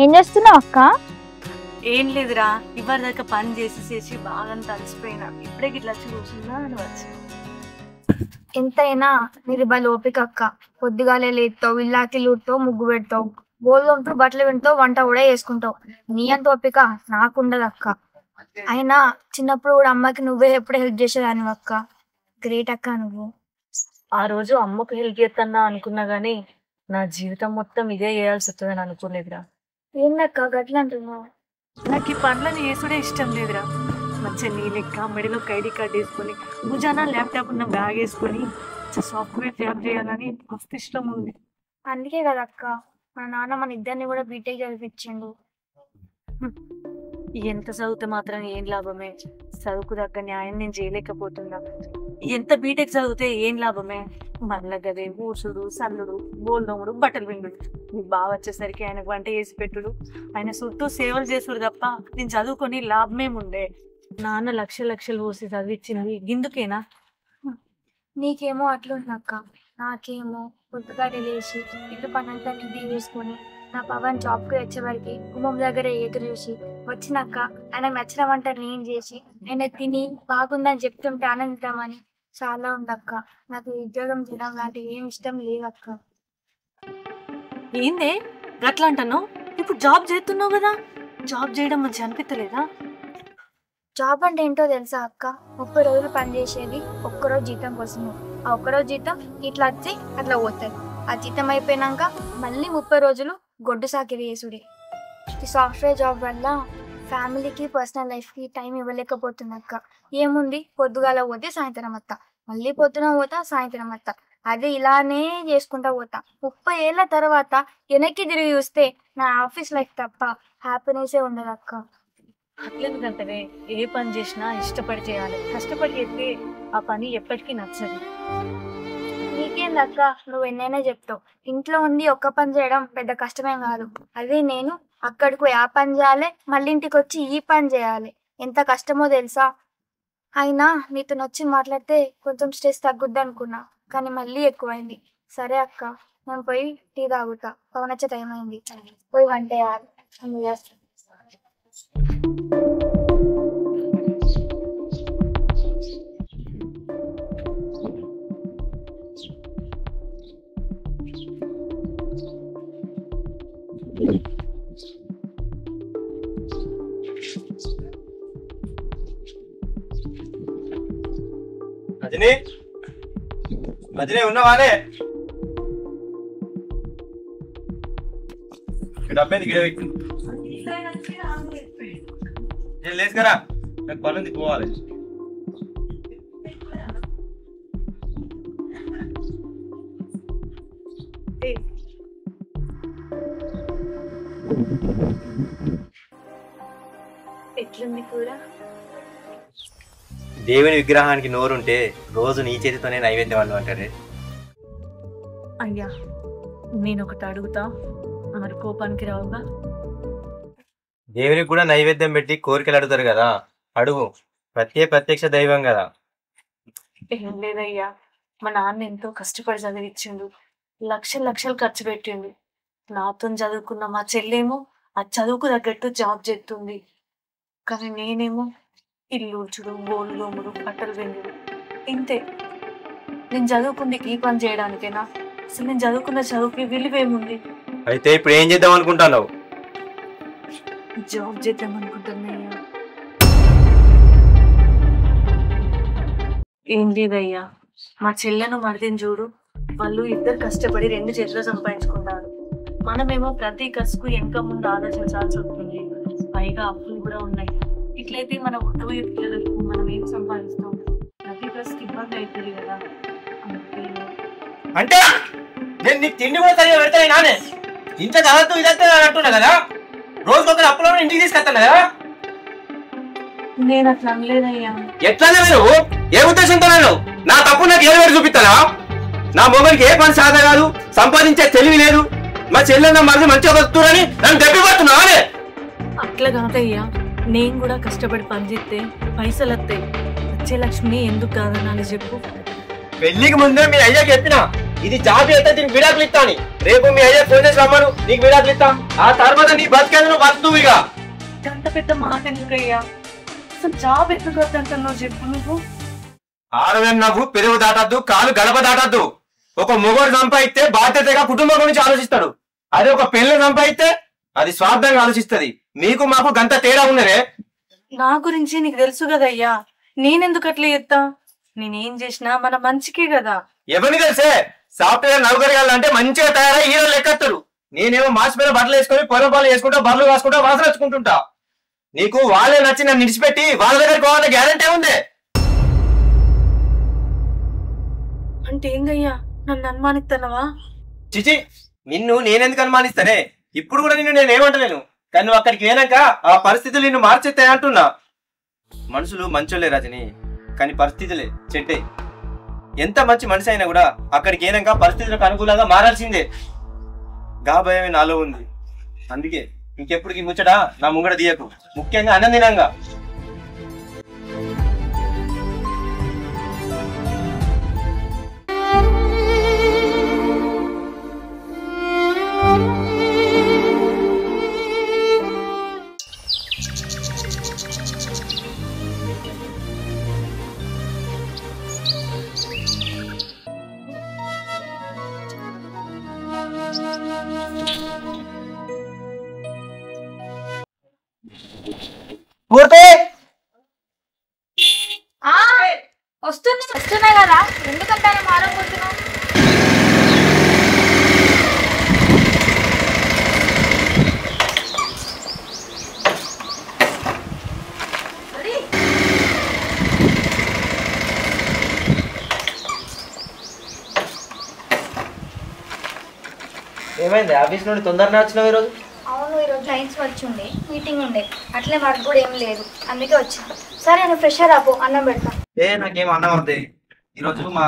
ఏం చేస్తున్నావు అక్క? ఏం లేదురా, ఇవ్వరిదాకా పని చేసి బాగా తలిసిపోయినా. ఇప్పుడే గిట్లా వచ్చి కూర్చున్నా అని వచ్చి. ఎంతైనా నీది బలి ఓపిక అక్క. పొద్దుగాలే లేస్తావు, ఇల్లాకి లూడతావు, ముగ్గు పెడతావు, బోల్తో బట్టలు వింటావు, వంట కూడా చేసుకుంటావు. నీ అంత ఓపిక నాకుండదు అక్క. అయినా చిన్నప్పుడు కూడా అమ్మకి నువ్వే ఎప్పుడు హెల్ప్ చేసేదాన్ని అక్క. గ్రేట్ అక్క నువ్వు. ఆ రోజు అమ్మకు హెల్ప్ చేస్తున్నా అనుకున్నా గానీ నా జీవితం మొత్తం ఇదే చేయాల్సి వస్తుందని అనుకోలేదురా. ఏందక్క గట్ల అంటున్నావు? నాకు ఈ పనులను చేసుడే ఇష్టం లేదురా. మంచిగా నీ లెక్క మెడలో ఐడి కార్డ్ వేసుకొని, భుజాన ల్యాప్టాప్ ఉన్న బ్యాగ్ వేసుకొని సాఫ్ట్వేర్ జాబ్ చేయాలని మస్తు ఇష్టం ఉంది. అందుకే కదా అక్క మా నాన్న మన ఇద్దరిని కూడా బీటెక్ చదివించిండు. ఎంత చదివితే మాత్రం ఏం లాభమే? చదువుకు తగ్గ న్యాయం నేను చేయలేకపోతున్నా. ఎంత బీటెక్ చదివితే ఏం లాభమే? మళ్ళా గదే ఊసుడు, సల్లుడు, బోల్దోముడు, బట్టలు విండు. నీ బావ వచ్చేసరికి ఆయనకు వంట చేసి పెట్టుడు, ఆయన చుట్టూ సేవలు చేసుడు తప్ప నేను చదువుకొని లాభమేముండే? నాన్న లక్షలు పోసి చదివించినవి గిందుకేనా? నీకేమో అట్లుంది అక్క, నాకేమో పొద్దుగానే లేచి ఇల్లు పనంతా నిధి వేసుకొని నా పవన్ జాబ్కి వచ్చేవారికి గుమ్మం దగ్గర ఎదురు చూసి వచ్చినాక ఆయనకు నచ్చిన వంట నేను చేసి ఆయన తిని బాగుందని చెప్తుంటే ఆనందిద్దామని చాలా ఉందక్క. నాకు ఉద్యోగం చేయడం లాంటి ఏం ఇష్టం లేదక్క. ఏందే గట్లా అంటాను? ఇప్పుడు జాబ్ చేస్తున్నావు కదా, జాబ్ చేయడం మంచి అనిపించలేదా? జాబ్ అంటే ఏంటో తెలుసా అక్క? 30 రోజులు పని చేసేది ఒక్కరోజు జీతం కోసము. ఆ ఒక్కరోజు జీతం ఇట్లా వచ్చి అట్లా పోతుంది. ఆ జీతం అయిపోయినాక మళ్ళీ 30 రోజులు గొడ్డు సాకిరి చేసుడే. ఈ సాఫ్ట్వేర్ జాబ్ వల్ల ఫ్యామిలీకి పర్సనల్ లైఫ్కి టైం ఇవ్వలేకపోతుంది అక్క. ఏముంది, పొద్దుగాల పోతే సాయంత్రం వస్తా, మళ్ళీ పొద్దున పోతా సాయంత్రం వస్తా, అదే ఇలానే చేసుకుంటా పోతా. 30 ఏళ్ళ తర్వాత వెనక్కి తిరిగి చూస్తే నా ఆఫీస్ లైఫ్ తప్ప హ్యాపీనెస్సే ఉండదు అక్క. అట్లెందుకంటే ఏ పని చేసినా ఇష్టపడి చేయాలి. కష్టపడి చేస్తే ఆ పని ఎప్పటికీ నచ్చదు. నీకేందక్క, నువ్వు ఎన్నైనా చెప్తావు. ఇంట్లో ఉండి ఒక్క పని చేయడం పెద్ద కష్టమేం కాదు. అదే నేను అక్కడికి పోయి ఆ పని చేయాలి, మళ్ళీ ఇంటికి వచ్చి ఈ పని చేయాలి. ఎంత కష్టమో తెలుసా? అయినా నీతో వచ్చి మాట్లాడితే కొంచెం స్ట్రెస్ తగ్గుద్ది అనుకున్నా, కానీ మళ్ళీ ఎక్కువైంది. సరే అక్క, నేను పోయి టీ తాగుతా. పవన్ వచ్చే టైం అయింది, పోయి వంట చేయాలి. రజనీ ఉన్నవానే? డబ్బేది గిడ పెట్టి నేను లేసుకరా, నాకు పనుంది, పోవాలి. ఎట్లుంది కూడా? దేవుని విగ్రహానికి నోరుంటే రోజు నీ చేతితోనే నైవేద్యం వాళ్ళు అంటారే. అయ్యా నేను ఒకటి అడుగుతా, మరి కోపానికి రావుగా? దేవునికి కూడా నైవేద్యం పెట్టి కోరికలు అడుగుతారు కదా, అడుగు. ప్రత్యక్ష దైవం కదా. ఏం లేదయ్యా, మా నాన్న ఎంతో కష్టపడి చదివించిండు, లక్షలు ఖర్చు పెట్టిండు. నాతో చదువుకున్న మా చెల్లేమో ఆ చదువుకు తగ్గట్టు జాబ్ చేస్తుంది. కానీ నేనేమో ఇల్లు ఊడ్చుడు, బోలు దోముడు, బట్టలు వెండుడు, ఇంతే. నేను చదువుకుంది ఈ పని చేయడానికేనా? అసలు నేను చదువుకున్న చదువుకి విలువేముంది? అయితే ఇప్పుడు ఏం చేద్దాం అనుకుంటున్నావు? జాబ్ చేద్దాం అనుకుంటున్నాయ్యా. ఏం లేదయ్యా, మా చెల్లెను మరిదిని చూడు, వాళ్ళు ఇద్దరు కష్టపడి 2 చేతులు సంపాదించుకుంటారు. మనమేమో ప్రతి కసుకు వెనక ముందు ఆలోచించాల్సి వస్తుంది, పైగా అప్పులు కూడా ఉన్నాయి. ఇట్లయితే మన పుట్టబోయే పిల్లలకు మనం ఏం సంపాదిస్తాం? ప్రతి కసుకు ఇబ్బంది అవుతుంది కదా. అంటే నేను నీకు తిండి కూడా సరిగా పెడతాను నానే. ఇంత చదువుతూ ఇదంతా అంటున్నా కదా, రోజుకొకరు అప్పులో ఇంటికి తీసుకొస్తాను కదా. నేను అట్లా అనలేదయ్యా. ఎట్లా మీరు ఏ ఉద్దేశంతో నా తప్పు నాకు ఏడు చూపిస్తానా? నా మొబైల్కి ఏ పని సాధ కాదు, సంపాదించే తెలివి లేదు. మా చెల్లెన్న మరిది మంచిగా బతుకుతారని నన్ను దెబ్బపడుతున్నావా? అట్లా కాదయ్యా, నేను కూడా కష్టపడి పనిచేస్తే పైసలు వస్తాయి. వచ్చే లక్ష్మిని ఎందుకు కాదనాలి చెప్పు? పెళ్లికి ముందే మీ అయ్యకి చెప్పిన ఇది జాబ్ అయితే దీనికి విడాకులు ఇస్తాను. రేపు మీ అయ్యా ఫోన్ చేసి రమ్మను, నీకు విడాకులు ఇస్తా. ఆ తర్వాత నీ బతికేది నువ్వు బతుకువు. ఇక అంత పెద్ద మాట ఎందుకయ్యా? అసలు జాబ్ ఎందుకు వద్దంటున్నావు చెప్పు నువ్వు. ఆడవేం నవ్వు పెరుగు దాటద్దు, కాలు గడప దాటద్దు. ఒక మొగోడు సంపాదిస్తే బాధ్యతగా కుటుంబం గురించి ఆలోచిస్తాడు. అదే ఒక పెళ్లి సంపాదిస్తే అది స్వార్థంగా ఆలోచిస్తది. మీకు మాకు గంత తేడా ఉన్నదే. నా గురించి నీకు తెలుసు కదయ్యా, నేనెందుకు అట్లా చేస్తా? నేనేం చేసినా మన మంచికే కదా. ఎవరిని తెలిసే సాఫ్ట్వేర్ నౌకరిగాలంటే మంచిగా తయారై హీరోలు లెక్కత్తారు. నేనేమో మాస్ మీద బట్టలు వేసుకొని పొరపాలు వేసుకుంటా, బర్రెలు కాసుకుంటా, వాసన వచ్చుకుంటుంటా. నీకు వాళ్ళే నచ్చి నన్ను నిడిచిపెట్టి వాళ్ళ దగ్గరికి పోవాలనే గ్యారెంటీ ఉంది. అంటే ఏందయ్యా, నన్ను అనుమానిస్తున్నావా? చిచి, నిన్ను నేనెందుకు అనుమానిస్తానే? ఇప్పుడు కూడా నిన్ను నేనేమంటలేను, కానీ నువ్వు అక్కడికి పోయినాక ఆ పరిస్థితులు నిన్ను మార్చేస్తాయి అంటున్నా. మనుషులు మంచోళ్ళే రజని, కానీ పరిస్థితులే చెడ్డే. ఎంత మంచి మనిషి అయినా కూడా అక్కడికి పోయినాక పరిస్థితులకు అనుకూలంగా మారాల్సిందే. గా భయమే నాలో ఉంది. అందుకే ఇంకెప్పటికి ముచ్చట నా ముంగడ తీయకు, ముఖ్యంగా అన్నందినంగా. వస్తున్నా కదా, ఎందుకంటే మారబోతున్నావు. ఏమైంది? ఆఫీస్ నుండి తొందరగా వచ్చినావు ఈరోజు? అవును, ఈరోజు క్లయింట్స్ వచ్చి ఉండే, మీటింగ్ ఉండే, అట్లే వర్క్ కూడా ఏం లేదు, అందుకే వచ్చా. సరే నువ్వు ఫ్రెషర్ ఆపో, అన్నం పెడతా. నాకేం అన్నం అవుతుంది. ఈరోజు మా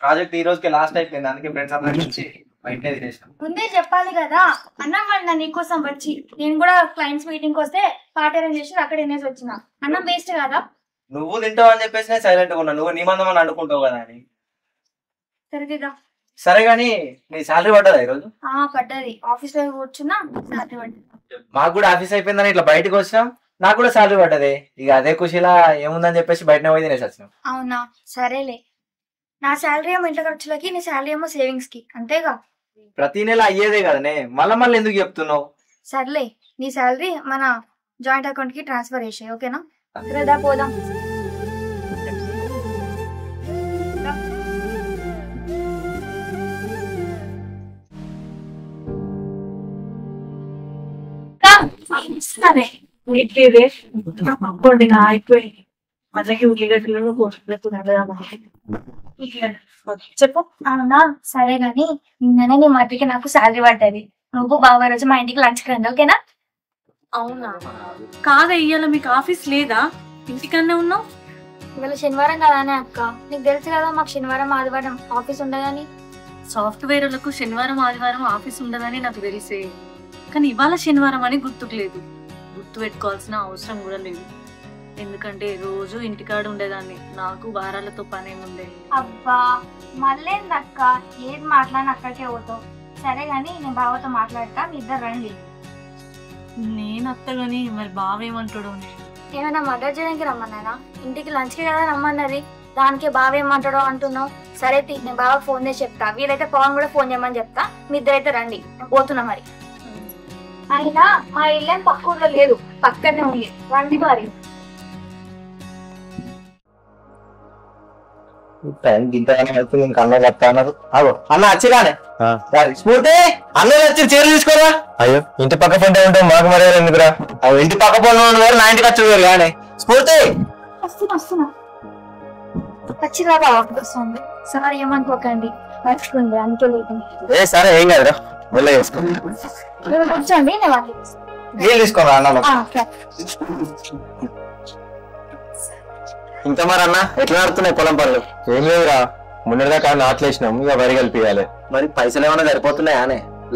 ప్రాజెక్ట్ ఈ రోజుకి లాస్ట్ అయిపోయింది, అందుకే ఫ్రెండ్స్ అందరి నుంచి బయటనే తినేసాం. ముందే చెప్పాలి కదా, అన్నం వండినా నీకోసం వచ్చి. నేను కూడా క్లయింట్స్ మీటింగ్ వస్తే పార్టీ అరేంజ్ చేసి అక్కడ తినేసి వచ్చిన. అన్నం వేస్ట్ కదా. నువ్వు తింటావు అని చెప్పేసి సైలెంట్ గా ఉన్నా, నువ్వు నీ మందం అని అనుకుంటావు కదా అని. సరిదిగా సరే గానీ నీ శాలరీ పడ్డదా ఈరోజు? పడ్డది, ఆఫీస్ లో కూర్చున్నా శాలరీ పడ్డది. మాకు కూడా ఆఫీస్ అయిపోయిందని ఇట్లా బయటకు వచ్చినాం, నాకు కూడా శాలరీ పడ్డది. ఇక అదే ఖుషిలా ఏముందని చెప్పేసి బయటనే పోయి తినేసి వచ్చినాం. అవునా, సరేలే. నా శాలరీ ఏమో ఇంట్లో ఖర్చులకి, నీ శాలరీ ఏమో సేవింగ్స్ కి, అంతేగా. ప్రతి నెల అయ్యేదే కదనే, మళ్ళీ ఎందుకు చెప్తున్నావు? సర్లే, నీ శాలరీ మన జాయింట్ అకౌంట్ కి ట్రాన్స్ఫర్ చేసాయి, ఓకేనా? దా పోదాం. సరే అయిపోయింది. మళ్ళీ ఉల్లిగడ్డలు చెప్పు. అవునా, సరే గాని నిన్ననే నీ మట్టికి నాకు శాలరీ పడ్డది. నువ్వు బాగా రోజు మా ఇంటికి లంచ్కి రండి, ఓకేనా? అవునా? కాదా, ఇయ్యాల మీకు ఆఫీస్ లేదా? ఇంటికన్నా ఉన్నావు. ఇవాళ శనివారం కదానే అక్క, నీకు తెలుసు కదా మాకు శనివారం ఆదివారం ఆఫీస్ ఉండదని. సాఫ్ట్వేర్లకు శనివారం ఆదివారం ఆఫీస్ ఉండదని నాకు తెలిసే, కానీ ఇవాళ శనివారం అని గుర్తుకు లేదు. గుర్తు పెట్టుకోవాల్సిన అవసరం కూడా లేదు, ఎందుకంటే రోజు ఇంటికాడ ఉండేదాన్ని, నాకు వారాలతో పనేముండే. అబ్బా మళ్ళేందక్క, ఏది మాట్లాడిన అక్కడికే పోతావు. సరే గాని నేను బావతో మాట్లాడతా, మీ ఇద్దరు రండి. నేను అత్తగాని మరి బావేమంటాడు? ఏమైనా మర్డర్ చేయడానికి రమ్మన్నానా? ఇంటికి లంచ్కి కదా రమ్మన్నది, దానికే బావేమంటాడో అంటున్నావు. సరే నేను బాగా ఫోన్ చేసి చెప్తా, వీలైతే పవన్ కూడా ఫోన్ చేయమని చెప్తా. మీ ఇద్దరైతే రండి, నేను పోతున్నా. మరి అయినా మా ఇల్లేం పక్క ఊర్లో లేదు, పక్కనే ఉంది, రండి మరి. అన్న వచ్చిరానే స్ఫూర్తి, అన్నది వచ్చి చీర తీసుకోరా. అయ్యో, ఇంటి పక్క పంటే ఉంటే మాకు మర్యాద ఎందుకురా? అవి ఇంటి పక్క పనులు వేరు, నా ఇంటికి వచ్చి వేరు కానీ. స్ఫూర్తి వస్తున్నా వచ్చిరా బాబా, వస్తుంది. సార్ ఏమనుకోకండి, మర్చిపోండి, అందుకే లేదు. సరే ఏం కదరా, వెళ్ళ చేసుకో. కూర్చోండి, నేను వాళ్ళు నీళ్ళు తీసుకోరా అన్న. ఇంకా మరి అన్న ఎట్లా నడుతున్నాయి పొలం పనులు? ఏం లేదురా, ముందరదాకా నాట్లేసినాం, ఇక వరి కలిపియాలి. మరి పైసలు ఏమైనా సరిపోతున్నాయా?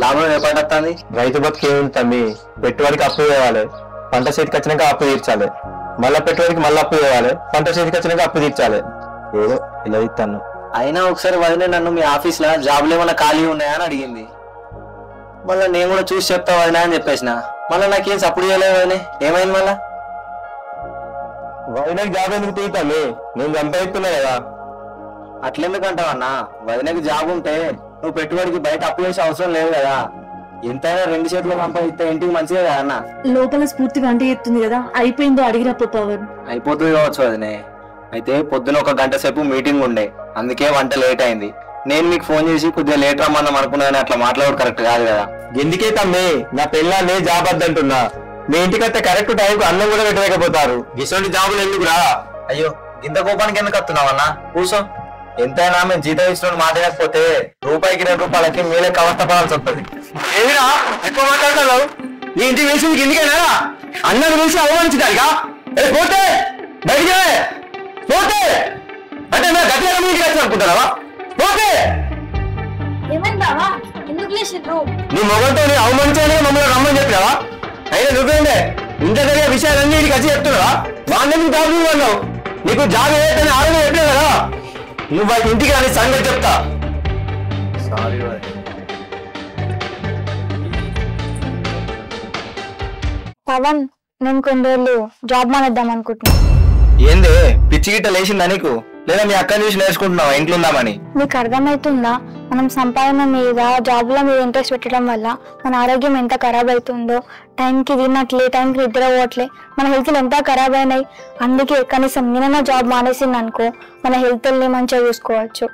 లాభం ఏర్పడుతుంది. రైతు బతుకు ఏముంది తమ్మి, పెట్టుబడికి అప్పు చేయాలి, పంట చేతికి వచ్చినాక అప్పు తీర్చాలి, మళ్ళా పెట్టుబడికి మళ్ళీ అప్పు చేయాలి, పంట చేతికి వచ్చినాక అప్పు తీర్చాలి. ఏదో ఇలా ఇస్తాను. అయినా ఒకసారి వదిలే నన్ను మీ ఆఫీస్లో జాబ్లు ఏమైనా ఖాళీ ఉన్నాయా అని అడిగింది. మళ్ళీ నేను కూడా చూసి చెప్తా వదినా అని చెప్పేసిన. మళ్ళీ నాకేం సపోర్ట్ చేయలేదు వదిలే. ఏమైంది మళ్ళా? వదినకి జాబ్ ఎందుకు తీయతాను? నేను సంపాదిస్తున్నా కదా. అట్లెందుకంటావన్నా? వదినకి జాబ్ ఉంటే నువ్వు పెట్టుబడికి బయట అప్పు చేసే అవసరం లేదు కదా. ఎంతైనా 2 చేతులు సంపాదిస్తే ఇంటికి మంచిదే కదా అన్న. లోపల స్ఫూర్తిగా అంటే చెప్తుంది కదా, అయిపోయిందో అడిగినప్పుడు పవన్. అయిపోతుంది కావచ్చు వదినే. అయితే పొద్దున 1 గంట సేపు మీటింగ్ ఉండే, అందుకే వంట లేట్ అయింది. నేను మీకు ఫోన్ చేసి కొద్దిగా లేట్ రమ్మన్నాం అనుకున్నాను. అట్లా మాట్లాడు కరెక్ట్ కాదు కదా. ఎందుకే తమ్మి నా పిల్లాన్ని జాబ్ వద్దంటున్నా. మీ ఇంటికైతే కరెక్ట్ టైంకు అన్నం కూడా పెట్టలేకపోతారు. ఇటువంటి జాబులు ఎందుకురా? అయ్యో ఇంత కోపానికి ఎందుకు వస్తున్నావన్నా? కూర్చో. ఎంతైనా మేము జీతం ఇచ్చిన మాట లేకపోతే రూపాయికి 2 రూపాయలకి మీరే కవస్థ పడాల్సి వస్తుంది. ఏమిరా ఎక్కువ మాట్లాడుతున్నావు? నీ ఇంటికి వేసింది ఎందుకైనా అన్నది వేసి అవమానించడానికా? పోతే బయటికి పోతే అంటే నా గట్టిగా ఇంటికి వచ్చి అనుకుంటున్నావా? పోతే ఏమైందావా? ఎందుకు లేచిర్రు? నీ మొగంతో నీ అవమానించాలని మమ్మల్ని రమ్మని చెప్పినావా? అయినా నువ్వేంటే ఇంత జరిగే విషయాలన్నీ నీకు వచ్చి చెప్తున్నావా? వాళ్ళని జాబ్ అన్నావు. నీకు జాబ్ ఏదైతే ఆరోగ్యం చెప్పలేదు కదా. నువ్వు వాళ్ళ ఇంటికి రాని సంగతి చెప్తా. సారీ పవన్, నేను కొన్ని రోజులు జాబ్ మానేద్దాం అనుకుంటున్నా. ఏందే పిచ్చి గిట్ట లేచిందా నీకు? లేదా మీ అక్కని చూసి నేర్చుకుంటున్నావా ఇంట్లో ఉందామని? మీకు అర్థమవుతుందా? మనం సంపాదన మీద జాబ్ల మీద ఇంట్రెస్ట్ పెట్టడం వల్ల మన ఆరోగ్యం ఎంత ఖరాబ్ అవుతుందో. టైంకి తినట్లే, టైంకి నిద్ర పోవట్లే, మన హెల్త్లు ఎంత ఖరాబ్ అయినాయి. అందుకే కనీసం నేనైనా జాబ్ మానేసింది అనుకో, మన హెల్త్ని మంచిగా చూసుకోవచ్చు.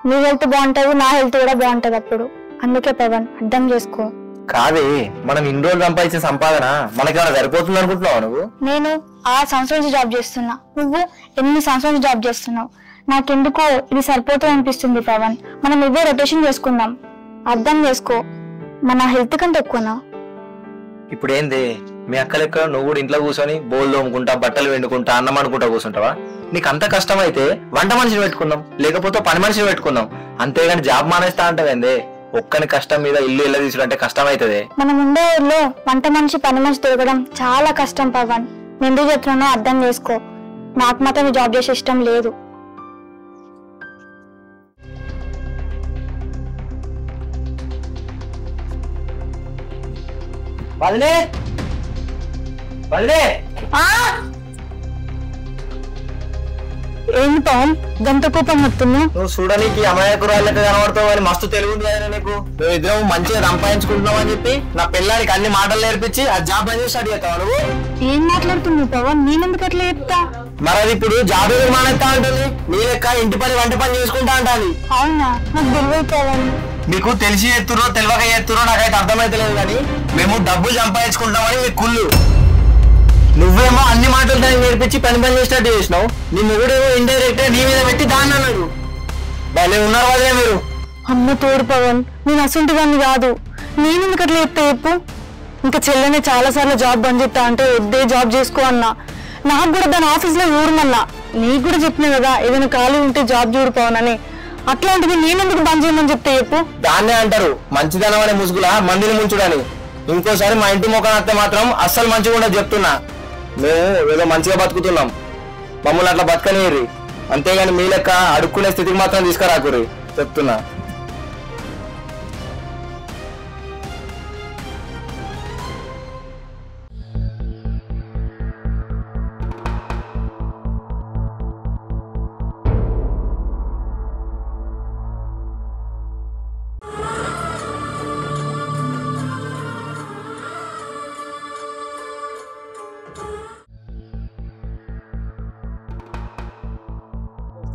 నీ హెల్త్ బాగుంటుంది, నా హెల్త్ కూడా బాగుంటుంది అప్పుడు. అందుకే పవన్, అర్థం చేసుకో. కాదే, మనం ఇన్ని రోజులు సంపాదించే సంపాదన మనకేమైనా సరిపోతుంది అనుకుంటున్నావు నువ్వు? నేను 6 సంవత్సరాల నుంచి జాబ్ చేస్తున్నా, నువ్వు 8 సంవత్సరాల నుంచి జాబ్ చేస్తున్నావు. నాకెందుకో ఇది సరిపోతుంది అనిపిస్తుంది పవన్. మనం ఇవే రొటేషన్ చేసుకుందాం. అర్థం చేసుకో, మన హెల్త్ కంటే ఎక్కువనా? ఇప్పుడు ఏంది మీ అక్క లెక్క నువ్వు కూడా ఇంట్లో కూర్చొని బోల్ తోముకుంటా, బట్టలు వెండుకుంటా, అన్నం అనుకుంటా కూర్చుంటావా? నీకు అంత కష్టం అయితే వంట మనిషిని పెట్టుకుందాం, లేకపోతే పని మనిషిని పెట్టుకుందాం. అంతేగాని జాబ్ మానేస్తా అంటావేందే? ఒక్కని కష్టం మీద ఇల్లు ఎలా తీసుకుంటే కష్టం అవుతుంది. మనం ఉండే ఊళ్ళో వంట మనిషి, పని మనిషి దొరకడం చాలా కష్టం పవన్. నేను ఎందుకు చెప్తున్నానో అర్థం చేసుకో. నాకు మాత్రం జాబ్ చేసే ఇష్టం లేదు. వదిలే వదిలే. ఏంటి పవన్ గంట కోపం వస్తున్నావు? నువ్వు చూడడానికి అమాయకురాళ్ళకి కనబడతావు అని మస్తు తెలివి ఉంది కదా నీకు. నువ్వు ఇద్దరం మంచిగా సంపాదించుకుంటున్నావు అని చెప్పి నా పిల్లానికి అన్ని మాటలు నేర్పించి ఆ జాబ్ అనేది స్టార్ట్ చేస్తావు నువ్వు. ఏం మాట్లాడుతున్నావు పవన్? నేనెందుకు అట్లా చెప్తా? మరి అది ఇప్పుడు జాబ్ ఏదో మానేస్తా అంటుంది. నీ లెక్క ఇంటి పని వంట పని చేసుకుంటా అంటాను. అవునా? నాకు తెలియదు పవన్. మీకు తెలిసి ఎత్తురో తెలియక ఎత్తురో నాకైతే అర్థమైతలేదు, కానీ మేము డబ్బులు సంపాదించుకుంటామని మీకు కుళ్ళు. నువ్వేమో అన్ని మాటలు దానికి నేర్పించి పని చేసినట్టు చేసినావు. నీ మొగుడేమో ఇండైరెక్ట్ నీ మీద పెట్టి దాన్ని అన్నాడు. భలే ఉన్నారు వదిలే మీరు. అమ్మ తోడు పవన్, నేను అసంటిదాన్ని కాదు. నేను ఎందుకు అట్లా చెప్తా చెప్పు? ఇంకా చెల్లెనే చాలా సార్లు జాబ్ బంద్ చెప్తా అంటే వద్దే, జాబ్ చేసుకో అన్నా. నాకు కూడా దాని ఆఫీస్లో ఊరమన్నా. నీకు కూడా చెప్పినా కదా ఏదైనా ఖాళీ ఉంటే జాబ్ చూడు పవన్ అని. అట్లాంటిది నేనెందుకు బంద్ చేయమని చెప్తే చెప్పు? దాన్నే అంటారు మంచిదనం అనే ముసుగులా మందిని ముంచుడని. ఇంకోసారి మా ఇంటి మొక్కను అత్తే మాత్రం అస్సలు మంచిగా ఉండదు చెప్తున్నా. మేము ఏదో మంచిగా బతుకుతున్నాం, మమ్మల్ని అట్లా బతకనియ్యి. అంతేగాని మీ లెక్క అడుక్కునే స్థితికి మాత్రం తీసుకురాకుర్రి చెప్తున్నా.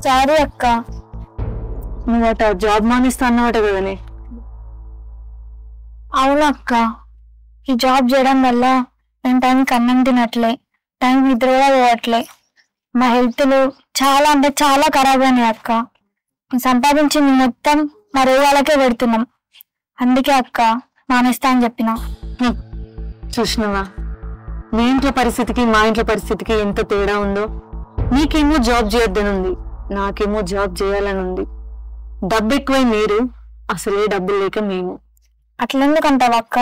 సారీ అక్క. నువ్వట జాబ్ మానేస్తా అన్నమాట కదనే? అవును అక్క, ఈ జాబ్ చేయడం వల్ల నేను టైంకి అన్నం తినట్లే, టైం నిద్ర కూడా పోవట్లే. మా హెల్త్లు చాలా అంటే చాలా ఖరాబ్ అయినాయి అక్క. సంపాదించింది మొత్తం మా రోగాలకే పెడుతున్నాం. అందుకే అక్క మానేస్తా అని చెప్పిన. చూసినవా మీ ఇంట్లో పరిస్థితికి మా ఇంట్లో పరిస్థితికి ఎంత తేడా ఉందో? నీకేమో జాబ్ చేయొద్దనుంది, నాకేమో జాబ్ చేయాలని ఉంది. డబ్బు ఎక్కువై మీరు, అసలే డబ్బులు లేక మేము. అట్లెందుకు అంటావు అక్క?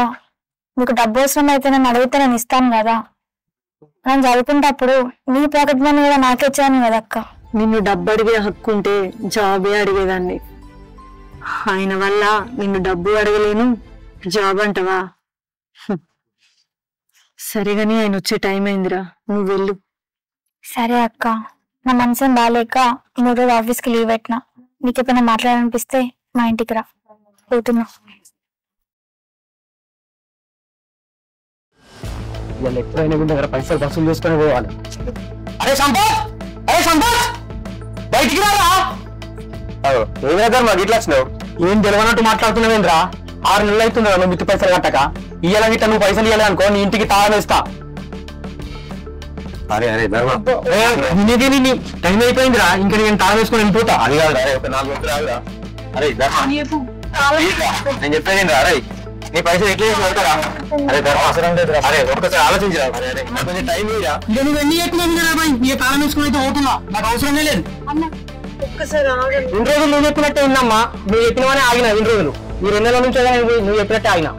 మీకు డబ్బు అవసరం అయితే నేను అడిగితే నేను ఇస్తాను కదా. మనం చదువుకునేటప్పుడు నీ పాకెట్ మనీ కూడా నాకే ఇచ్చాను కదా అక్క. నిన్ను డబ్బు అడిగే హక్కు ఉంటే జాబే అడిగేదాన్ని. ఆయన వల్ల నిన్ను డబ్బు అడగలేను, జాబ్ అంటవా? సరేగాని ఆయన వచ్చే టైం అయిందిరా, నువ్వు వెళ్ళు. సరే అక్క, నా మనసు బాగాలేక 3 రోజులు ఆఫీస్కి లీవ్ పెట్టినా. నీకు ఎప్పుడైనా మాట్లాడాలనిపిస్తే మా ఇంటికి రా. పోతున్నా. వాళ్ళు ఎప్పుడైనా వీళ్ళ దగ్గర పైసలు వసూలు చేసుకొని పోవాలి. అరే సంపత్, అరే సంపత్, బయటికి రారా. ఏమి దగ్గర మాకు ఇట్లా వచ్చినావు? ఏం తెలియనట్టు మాట్లాడుతున్నావేంద్రా? 6 నెలలు అవుతుందా నువ్వు మిత్తి పైసలు కట్టక? ఇయ్యాల గిట్ట నువ్వు పైసలు ఇవ్వాలి అనుకో, నీ ఇంటికి తాళం వేస్తా. అరే అరే నేనేది నీ టైం అయిపోయిందిరా, ఇంకా నేను తాళం వేసుకొని వెళ్ళిపోతా. అది కాదురా, ఒక 4 గంటలు రాదురా. అరే నేను చెప్పేది రా, అరే నీ పైసలు ఎట్లా చేసి పెడతారా? అరే అవసరం లేదురా. అరే ఒక్కసారి ఆలోచించరా. కొంచెం టైం ఇయ్యరా. ఇక నువ్వు ఎన్ని ఎక్కువ నీ తాళం వేసుకుని అయితే అవుతున్నా, నాకు అవసరమే లేదు. ఒక్కసారి ఆగండి. 2 రోజులు నువ్వు చెప్పినట్టే విన్నామ్మా. నువ్వు చెప్పినవనే ఆగినా 2 రోజులు. ఈ 2 నెలల నుంచి నువ్వు చెప్పినట్టే ఆగినా.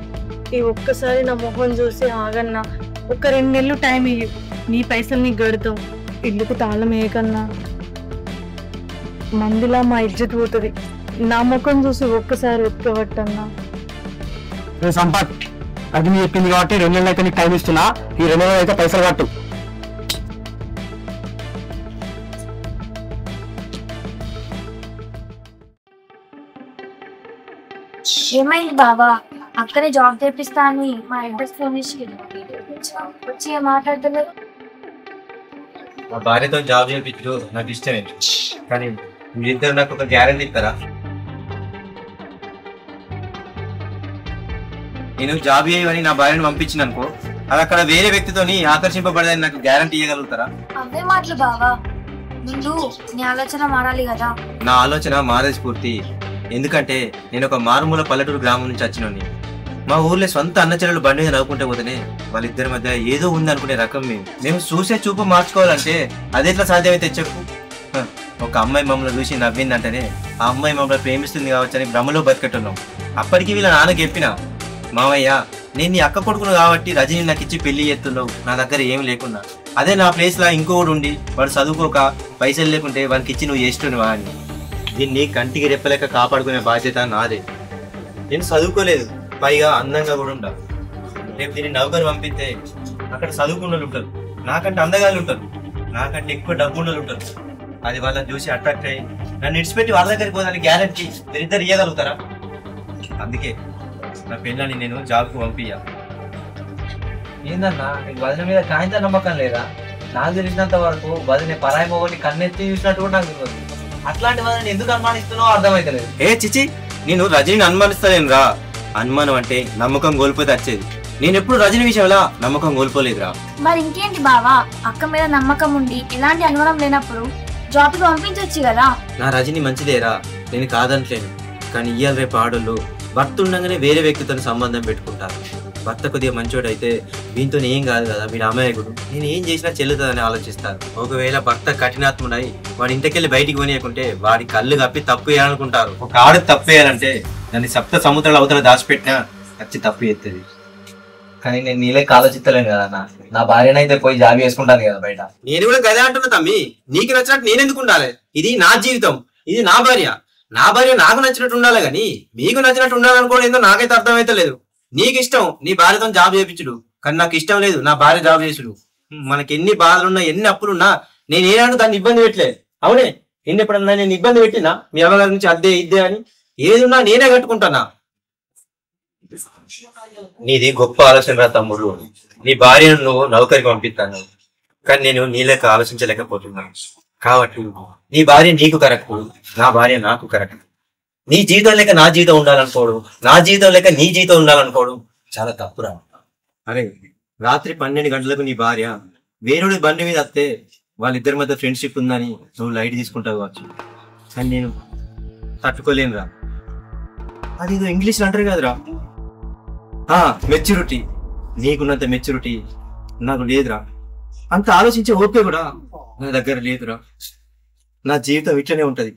ఈ ఒక్కసారి నా మొహం చూసి ఆగన్నా. ఒక 2 నెలలు టైం ఇయ్యి, నీ పైసలు నీకు గడుతాం. ఇల్లుకు తాళం వేయకన్నా. మందిలా మా ఇజ్జత్ పోతుంది. నా ముఖం చూసి ఒక్కసారి ఒప్పుకోవట్టన్నా. సంపత్, అది నీ చెప్పింది కాబట్టి 2 నెలలు అయితే నీకు టైం ఇస్తున్నా. ఈ 2 నెలలు అయితే పైసలు కట్టు. ఏమైంది బావా? అక్కడే జాబ్ చేపిస్తా అని మా అడ్రస్ ఫోన్ చేసి వచ్చి మాట్లాడతలేదు. మా భార్యతో జాబ్ చేయించు నాకు ఇష్టమే, కానీ మీరిద్దరు నాకు ఒక గ్యారెంటీ ఇస్తారా? నేను జాబ్ చేయమని నా భార్యను పంపించిన అనుకో, అది అక్కడ వేరే వ్యక్తితోని ఆకర్షింపబడదని నాకు గ్యారెంటీ ఇవ్వగలుగుతారా? అవే మాటలు బావా, ముందు నీ ఆలోచన మారాలి కదా. నా ఆలోచన మారేది స్ఫూర్తి. ఎందుకంటే నేను ఒక మారుమూల పల్లెటూరు గ్రామం నుంచి వచ్చినోని. మా ఊర్లో సొంత అన్నచెల్లెలు బండి మీద నవ్వుకుంటే పోతేనే వాళ్ళిద్దరి మధ్య ఏదో ఉంది అనుకునే రకం మేము చూసే చూపు మార్చుకోవాలంటే అది ఎట్లా సాధ్యమైతే చెప్పు. ఒక అమ్మాయి మమ్మల్ని చూసి నవ్విందంటేనే ఆ అమ్మాయి మమ్మల్ని ప్రేమిస్తుంది కావచ్చని భ్రమలో బతికెట్టున్నాం. అప్పటికి వీళ్ళ నాన్నకి చెప్పిన, మావయ్య నేను నీ అక్క కొడుకును కాబట్టి రజని నాకు ఇచ్చి పెళ్లి చేస్తున్నావు, నా దగ్గర ఏమి లేకున్నా. అదే నా ప్లేస్ లా ఇంకోడు ఉండి వాడు చదువుకోక పైసలు లేకుంటే వానికి ఇచ్చి నువ్వు చేస్తున్నావా అని. దీన్ని కంటికి రెప్పలేక కాపాడుకునే బాధ్యత నాదే. నేను చదువుకోలేదు, పైగా అందంగా కూడా ఉంటా. రేపు దీన్ని నౌకరు పంపిస్తే అక్కడ చదువుకున్న వాళ్ళు ఉంటారు, నాకంటే అందగాళ్ళు ఉంటారు, నాకంటే ఎక్కువ డబ్బు ఉన్న ఉంటారు. అది వాళ్ళని చూసి అట్రాక్ట్ అయ్యి నన్ను ఇడిచిపెట్టి వాళ్ళ దగ్గరికి పోదానికి గ్యారెంటీ మీరిద్దరు ఇవ్వగలుగుతారా? అందుకే నా పిల్లని నేను జాబ్కు పంపియ్యా. ఏందన్నా నీకు వదిన మీద కాయంత నమ్మకం లేదా? నాకు తెలిసినంత వరకు వదిన పరాయి మొగని కన్నెత్తి చూసినట్టు కూడా నాకు తెలియదు. అట్లాంటి వదిన ఎందుకు అనుమానిస్తున్నావో అర్థమైతలేదు. ఏ చిచి, నేను రజనీని అనుమానిస్తాను రా. అనుమానం అంటే నమ్మకం కోల్పోతే వచ్చేది. నేను ఎప్పుడు రజనీ విషయంలో నమ్మకం కోల్పోలేదురా. మరి ఇంకేంటి బావా, అక్క మీద నమ్మకం ఉండి ఎలాంటి అనుమానం లేనప్పుడు జాబ్కి పంపించవచ్చు కదా. నా రజనీ మంచిదేరా, నేను కాదంటలేను. కానీ ఇయ్యాల రేపు ఆడోళ్ళు భర్త ఉండగానే వేరే వ్యక్తితో సంబంధం పెట్టుకుంటారు. భర్త కొద్దిగా మంచోడు అయితే వీటితో ఏం కాదు కదా, వీడి అమాయకుడు, నేను ఏం చేసినా చెల్లుతుందని ఆలోచిస్తారు. ఒకవేళ భర్త కఠినాత్ముడై వాడి ఇంటికెళ్ళి బయటికి పోనీయకుంటే వాడి కళ్ళు కప్పి తప్పు చేయాలనుకుంటారు. ఒక ఆడ తప్పు చేయాలంటే దాన్ని 7 సముద్రాల అవతల దాచిపెట్టినా వచ్చి తప్పు చేస్తుంది. కానీ నేను నీళ్ళకి ఆలోచిస్తలేను కదా అన్న. నా భార్యనైతే పోయి జాబ్ చేసుకుంటాను కదా బయట. నేను కూడా గదే అంటున్నా తమ్మి, నీకు నచ్చినట్టు నేనెందుకు ఉండాలి? ఇది నా జీవితం, ఇది నా భార్య. నా భార్య నాకు నచ్చినట్టు ఉండాలి కానీ మీకు నచ్చినట్టు ఉండాలనుకోవడం ఏందో నాకైతే అర్థమైతే లేదు. నీకు ఇష్టం నీ భార్యతో జాబ్ చేయించుడు, కానీ నాకు ఇష్టం లేదు నా భార్య జాబ్ చేసుడు. మనకి ఎన్ని బాధలున్నా ఎన్ని అప్పులున్నా నేను ఏనాడు దాన్ని ఇబ్బంది పెట్టలేదు. అవునే, నిన్న ఎప్పుడన్నా నేను ఇబ్బంది పెట్టినా మీ అమ్మగారి నుంచి అద్దే ఇద్దే అని? ఏదున్నా నేనే కట్టుకుంటానా. నీది గొప్ప ఆలోచన రా తమ్ముడు. నీ భార్యను నువ్వు నౌకరికి పంపిస్తాను, కానీ నేను నీ లెక్క ఆలోచించలేకపోతున్నాను. కాబట్టి నీ భార్య నీకు కరెక్ట్, నా భార్య నాకు కరెక్ట్. నీ జీవితం లేక నా జీవితం ఉండాలనుకోడు, నా జీవితం లేక నీ జీవితం ఉండాలనుకోడు చాలా తప్పురా. అరే రాత్రి 12 గంటలకు నీ భార్య వేరుడి బండి మీద వస్తే వాళ్ళిద్దరి మధ్య ఫ్రెండ్షిప్ ఉందని నువ్వు లైట్ తీసుకుంటావు కావచ్చు, కానీ నేను తట్టుకోలేనురా. అది ఏదో ఇంగ్లీష్లో అంటారు కదరా, మెచ్యూరిటీ. నీకున్నంత మెచ్యూరిటీ నాకు లేదురా. అంత ఆలోచించే ఓపిక కూడా నా దగ్గర లేదురా. నా జీవితం ఇట్లనే ఉంటది.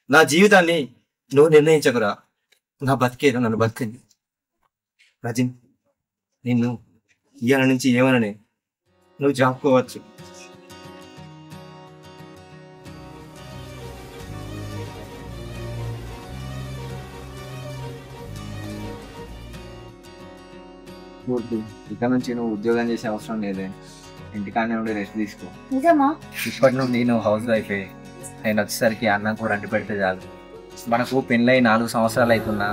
నా జీవితాన్ని నువ్వు నిర్ణయించకురా. నా బతికేదో నన్ను బతికింది. రజిన్, నిన్ను ఇవాళ నుంచి ఏమననే నువ్వు జాపుకోవచ్చు. పూర్తి ఇక నుంచి నువ్వు ఉద్యోగం చేసే అవసరం లేదే, ఇంటికాడనే ఉండి రెస్ట్ తీసుకో. నిజమా? ఇప్పటి నుండి నువ్వు హౌస్ వైఫే. నేను వచ్చేసరికి అన్నం కూర వండి పెడితే చాలు. మనకు పెళ్ళై 4 సంవత్సరాలు అవుతున్నా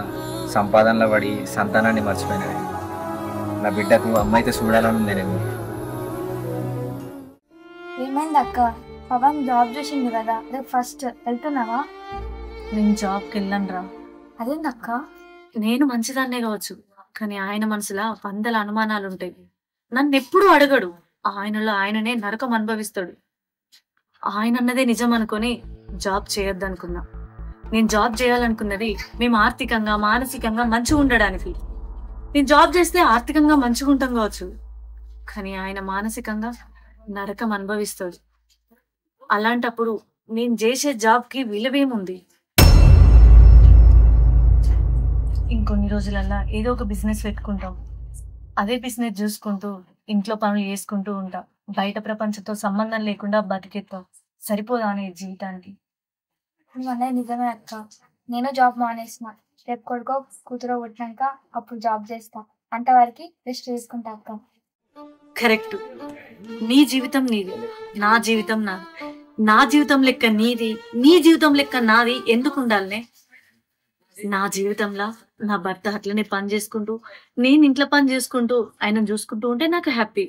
సంపాదనలో పడి సంతానాన్ని మర్చిపోయినవి. నా బిడ్డకు అమ్మ అయితే చూడాలని ఉంది నేను. ఏమైంది అక్క? పవన్ జాబ్ చేసింది కదా, రేపు ఫస్ట్ వెళ్తున్నావా? నేను జాబ్కి వెళ్ళను రా. అదేందక్క? నేను మంచిదాన్నే కావచ్చు, కానీ ఆయన మనసులో 100 అనుమానాలు ఉంటాయి. నన్ను ఎప్పుడూ అడగడు, ఆయనలో ఆయననే నరకం అనుభవిస్తాడు. ఆయన అన్నదే నిజం అనుకొని జాబ్ చేయొద్దనుకున్నా. నేను జాబ్ చేయాలనుకున్నది మేము ఆర్థికంగా మానసికంగా మంచిగా ఉండడానికి. నేను జాబ్ చేస్తే ఆర్థికంగా మంచిగా ఉంటాం కావచ్చు, కానీ ఆయన మానసికంగా నరకం అనుభవిస్తాడు. అలాంటప్పుడు నేను చేసే జాబ్కి విలువేముంది? ఇంకొన్ని రోజులల్లా ఏదో ఒక బిజినెస్ పెట్టుకుంటాం. అదే బిజినెస్ చూసుకుంటూ ఇంట్లో పనులు చేసుకుంటూ ఉంటాం. బయట ప్రపంచంతో సంబంధం లేకుండా బతికేస్తాం. సరిపోదా అనే జీవితానికి? నువ్వు అనేది నిజమే అక్క. నేను జాబ్ మానేసిన. రేపు కొడుకో కూతురో పుట్టినాక అప్పుడు జాబ్ చేస్తా. అంతవరకు రెస్ట్ తీసుకుంటా అక్క. కరెక్ట్. నీ జీవితం నీది, నా జీవితం నాది. నా జీవితం లెక్క నీది, నీ జీవితం లెక్క నాది ఎందుకు ఉండాలనే? నా జీవితంలో నా భర్త అట్లనే పని చేసుకుంటూ, నేను ఇంట్లో పని చేసుకుంటూ ఆయన చూసుకుంటూ ఉంటే నాకు హ్యాపీ.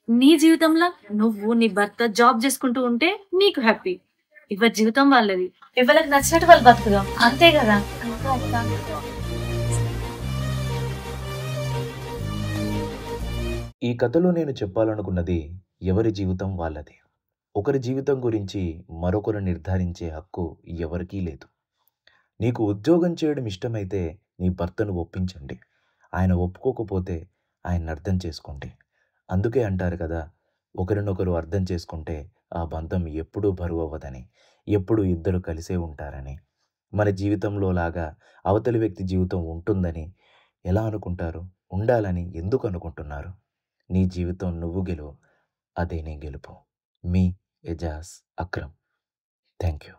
నీ జీవితంలో నువ్వు నీ భర్త జాబ్ చేసుకుంటూ ఉంటే నీకు హ్యాపీ. ఎవరి జీవితం వాళ్ళది, ఎవరికి నచ్చినట్టు వాళ్ళు బతుకుదాం, అంతే కదా? అంతే అక్క. ఈ కథలో నేను చెప్పాలనుకున్నది ఎవరి జీవితం వాళ్ళది. ఒకరి జీవితం గురించి మరొకరు నిర్ధారించే హక్కు ఎవరికీ లేదు. నీకు ఉద్యోగం చేయడం ఇష్టమైతే నీ భర్తను ఒప్పించండి. ఆయన ఒప్పుకోకపోతే ఆయన్ని అర్థం చేసుకోండి. అందుకే అంటారు కదా, ఒకరినొకరు అర్థం చేసుకుంటే ఆ బంధం ఎప్పుడూ బరువు అవ్వదని, ఎప్పుడూ ఇద్దరు కలిసే ఉంటారని. మన జీవితంలో లాగా అవతలి వ్యక్తి జీవితం ఉంటుందని ఎలా అనుకుంటారు? ఉండాలని ఎందుకు అనుకుంటున్నారు? నీ జీవితం నువ్వు గెలువు, అదే నీ గెలుపు. మీ ఎజాజ్ అక్రమ్. Thank you.